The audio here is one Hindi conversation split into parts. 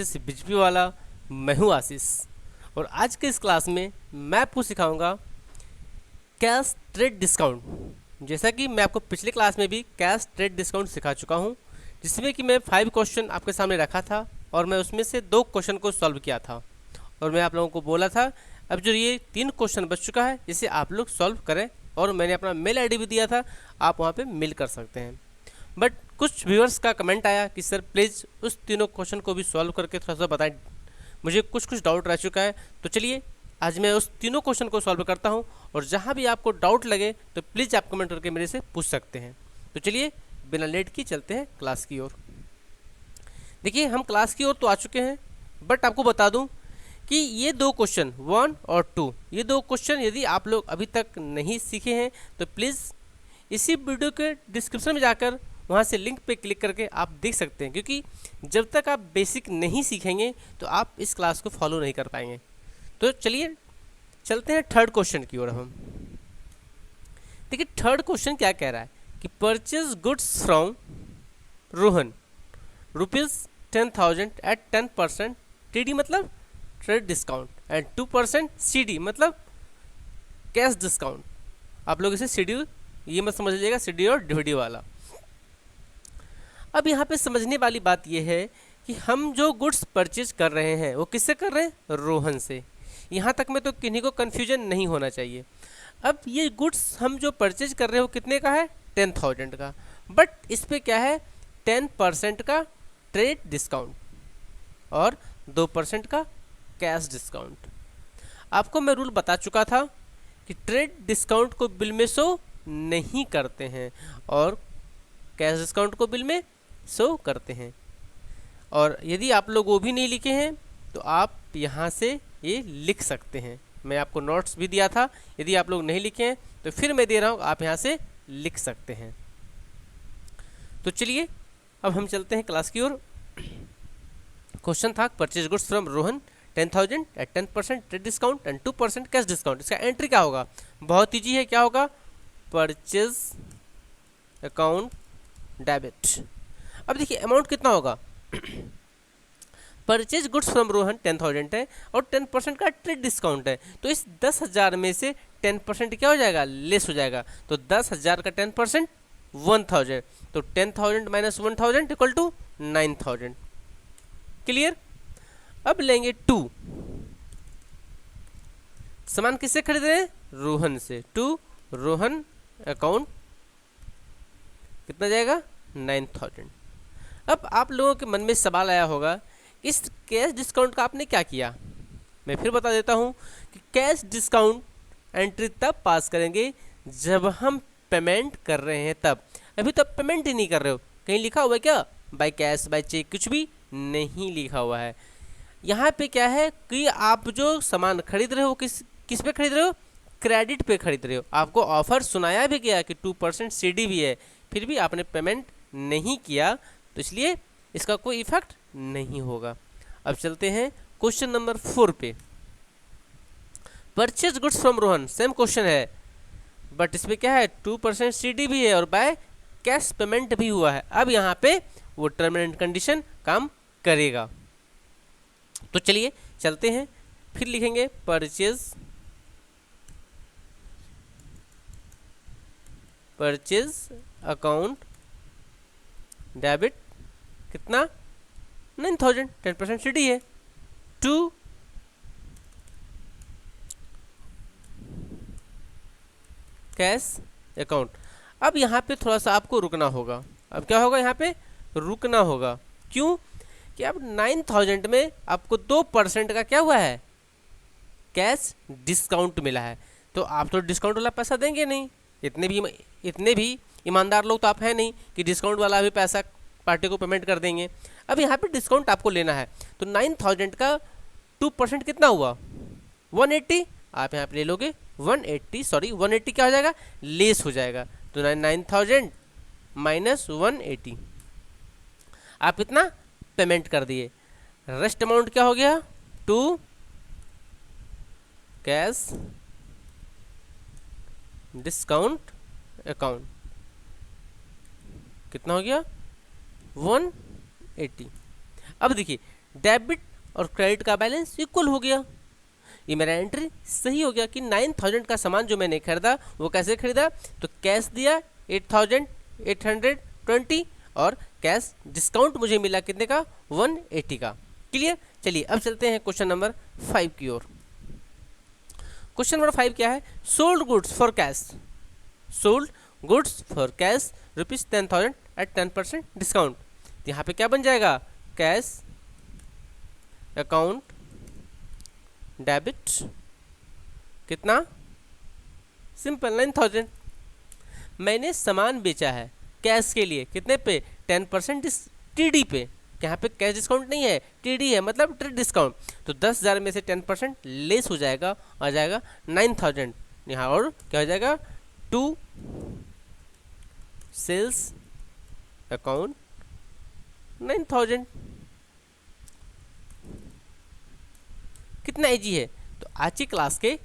क्लासेस बिजली वाला। मैं हूँ आशीष और आज के इस क्लास में मैं आपको सिखाऊंगा कैश ट्रेड डिस्काउंट। जैसा कि मैं आपको पिछले क्लास में भी कैश ट्रेड डिस्काउंट सिखा चुका हूँ, जिसमें कि मैं 5 क्वेश्चन आपके सामने रखा था और मैं उसमें से 2 क्वेश्चन को सॉल्व किया था और मैं आप लोगों को बोला था अब जो ये 3 क्वेश्चन बच चुका है इसे आप लोग सॉल्व करें, और मैंने अपना मेल आईडी भी दिया था, आप वहाँ पे मेल कर सकते हैं। बट कुछ व्यूअर्स का कमेंट आया कि सर प्लीज़ उस तीनों क्वेश्चन को भी सॉल्व करके थोड़ा सा बताएं, मुझे कुछ डाउट रह चुका है। तो चलिए आज मैं उस तीनों क्वेश्चन को सॉल्व करता हूं, और जहां भी आपको डाउट लगे तो प्लीज़ आप कमेंट करके मेरे से पूछ सकते हैं। तो चलिए बिना लेट की चलते हैं क्लास की ओर। देखिए हम क्लास की ओर तो आ चुके हैं, बट आपको बता दूं कि ये 2 क्वेश्चन 1 और 2, ये 2 क्वेश्चन यदि आप लोग अभी तक नहीं सीखे हैं तो प्लीज़ इसी वीडियो के डिस्क्रिप्शन में जाकर वहाँ से लिंक पे क्लिक करके आप देख सकते हैं, क्योंकि जब तक आप बेसिक नहीं सीखेंगे तो आप इस क्लास को फॉलो नहीं कर पाएंगे। तो चलिए चलते हैं थर्ड क्वेश्चन की ओर। हम देखिए थर्ड क्वेश्चन क्या कह रहा है कि purchase goods from Rohan ₹10,000 at 10% TD मतलब ट्रेड डिस्काउंट एंड 2% CD मतलब कैश डिस्काउंट। आप लोग इसे CD ये मत समझ लीजिएगा CD और DVD वाला। अब यहाँ पे समझने वाली बात यह है कि हम जो गुड्स परचेज कर रहे हैं वो किससे कर रहे हैं? रोहन से। यहाँ तक में तो किन्हीं को कन्फ्यूजन नहीं होना चाहिए। अब ये गुड्स हम जो परचेज कर रहे हैं वो कितने का है? 10,000 का, बट इस पे क्या है? 10% का ट्रेड डिस्काउंट और 2% का कैश डिस्काउंट। आपको मैं रूल बता चुका था कि ट्रेड डिस्काउंट को बिल में शो नहीं करते हैं और कैश डिस्काउंट को बिल में शो करते हैं। और यदि आप लोग वो भी नहीं लिखे हैं तो आप यहाँ से ये लिख सकते हैं। मैं आपको नोट्स भी दिया था, यदि आप लोग नहीं लिखे हैं तो फिर मैं दे रहा हूँ, आप यहाँ से लिख सकते हैं। तो चलिए अब हम चलते हैं क्लास की ओर। क्वेश्चन था purchase goods from Rohan 10,000 at 10% trade discount and 2% cash discount. इसका एंट्री क्या होगा? बहुत ईजी है। क्या होगा? Purchase account debit. अब देखिए अमाउंट कितना होगा? परचेज गुड्स फ्रॉम रोहन 10,000 है और 10% का ट्रेड डिस्काउंट है, तो इस 10,000 में से 10% क्या हो जाएगा? लेस हो जाएगा। तो 10,000 का 10% 1,000, तो 10,000 माइनस 1,000 इक्वल टू 9,000। क्लियर? अब लेंगे 2। सामान किससे खरीद रहे हैं? रोहन से। टू रोहन अकाउंट कितना जाएगा? 9,000। अब आप लोगों के मन में सवाल आया होगा इस कैश डिस्काउंट का आपने क्या किया? मैं फिर बता देता हूं कि कैश डिस्काउंट एंट्री तब पास करेंगे जब हम पेमेंट कर रहे हैं तब। अभी तक पेमेंट ही नहीं कर रहे हो, कहीं लिखा हुआ है क्या? बाय कैश, बाय चेक, कुछ भी नहीं लिखा हुआ है। यहाँ पे क्या है कि आप जो सामान खरीद रहे हो किस पे खरीद रहे हो? क्रेडिट पे खरीद रहे हो। आपको ऑफर सुनाया भी गया कि 2% CD भी है, फिर भी आपने पेमेंट नहीं किया, तो इसलिए इसका कोई इफेक्ट नहीं होगा। अब चलते हैं क्वेश्चन नंबर 4 पे। Purchase goods from Rohan, same question है, बट इसमें क्या है? 2% CD भी है और बाय कैश पेमेंट भी हुआ है। अब यहाँ पे वो टर्म एंड कंडीशन काम करेगा। तो चलिए चलते हैं, फिर लिखेंगे परचेज अकाउंट डेबिट कितना? 9,000, 10% CD है, टू कैश अकाउंट। अब यहाँ पे थोड़ा सा आपको रुकना होगा। अब क्या होगा? यहाँ पे रुकना होगा। क्यों? कि अब 9,000 में आपको 2% का क्या हुआ है? कैश डिस्काउंट मिला है, तो आप तो डिस्काउंट वाला पैसा देंगे नहीं। इतने भी ईमानदार लोग तो आप हैं नहीं कि डिस्काउंट वाला भी पैसा पार्टी को पेमेंट कर देंगे। अब यहाँ पे डिस्काउंट आपको लेना है, तो 9,000 का 2% कितना हुआ? 180। आप यहाँ पे ले लोगे 180, सॉरी 180 क्या हो जाएगा? लेस हो जाएगा। तो 9,000 माइनस 180 आप इतना पेमेंट कर दिए। रेस्ट अमाउंट क्या हो गया? 2 कैश डिस्काउंट अकाउंट कितना हो गया? 180। अब देखिए डेबिट और क्रेडिट का बैलेंस इक्वल हो गया। ये मेरा एंट्री सही हो गया कि 9000 का सामान जो मैंने खरीदा वो कैसे खरीदा, तो कैश दिया 8820 और कैश डिस्काउंट मुझे मिला कितने का, 180 का। क्लियर। चलिए अब चलते हैं क्वेश्चन नंबर 5 की ओर। क्वेश्चन नंबर 5 क्या है, sold goods for cash, sold goods for cash ₹10,000 at 10% discount. यहाँ पे क्या बन जाएगा, कैश अकाउंट डेबिट कितना, सिंपल 9000। मैंने सामान बेचा है कैश के लिए कितने पे, 10% टीडी पे। यहाँ पे कैश डिस्काउंट नहीं है, टीडी है मतलब ट्रेड डिस्काउंट। तो 10,000 में से 10% लेस हो जाएगा, आ जाएगा 9000 यहाँ। और क्या हो जाएगा, टू सेल्स अकाउंट 9000। कितना इजी है। तो आज की क्लास के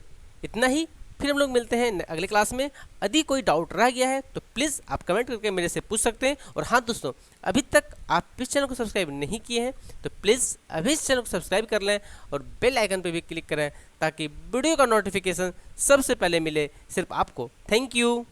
इतना ही, फिर हम लोग मिलते हैं अगले क्लास में। यदि कोई डाउट रह गया है तो प्लीज़ आप कमेंट करके मेरे से पूछ सकते हैं। और हाँ दोस्तों, अभी तक आप इस चैनल को सब्सक्राइब नहीं किए हैं तो प्लीज़ अभी इस चैनल को सब्सक्राइब कर लें और बेल आइकन पर भी क्लिक करें ताकि वीडियो का नोटिफिकेशन सबसे पहले मिले सिर्फ आपको। Thank you.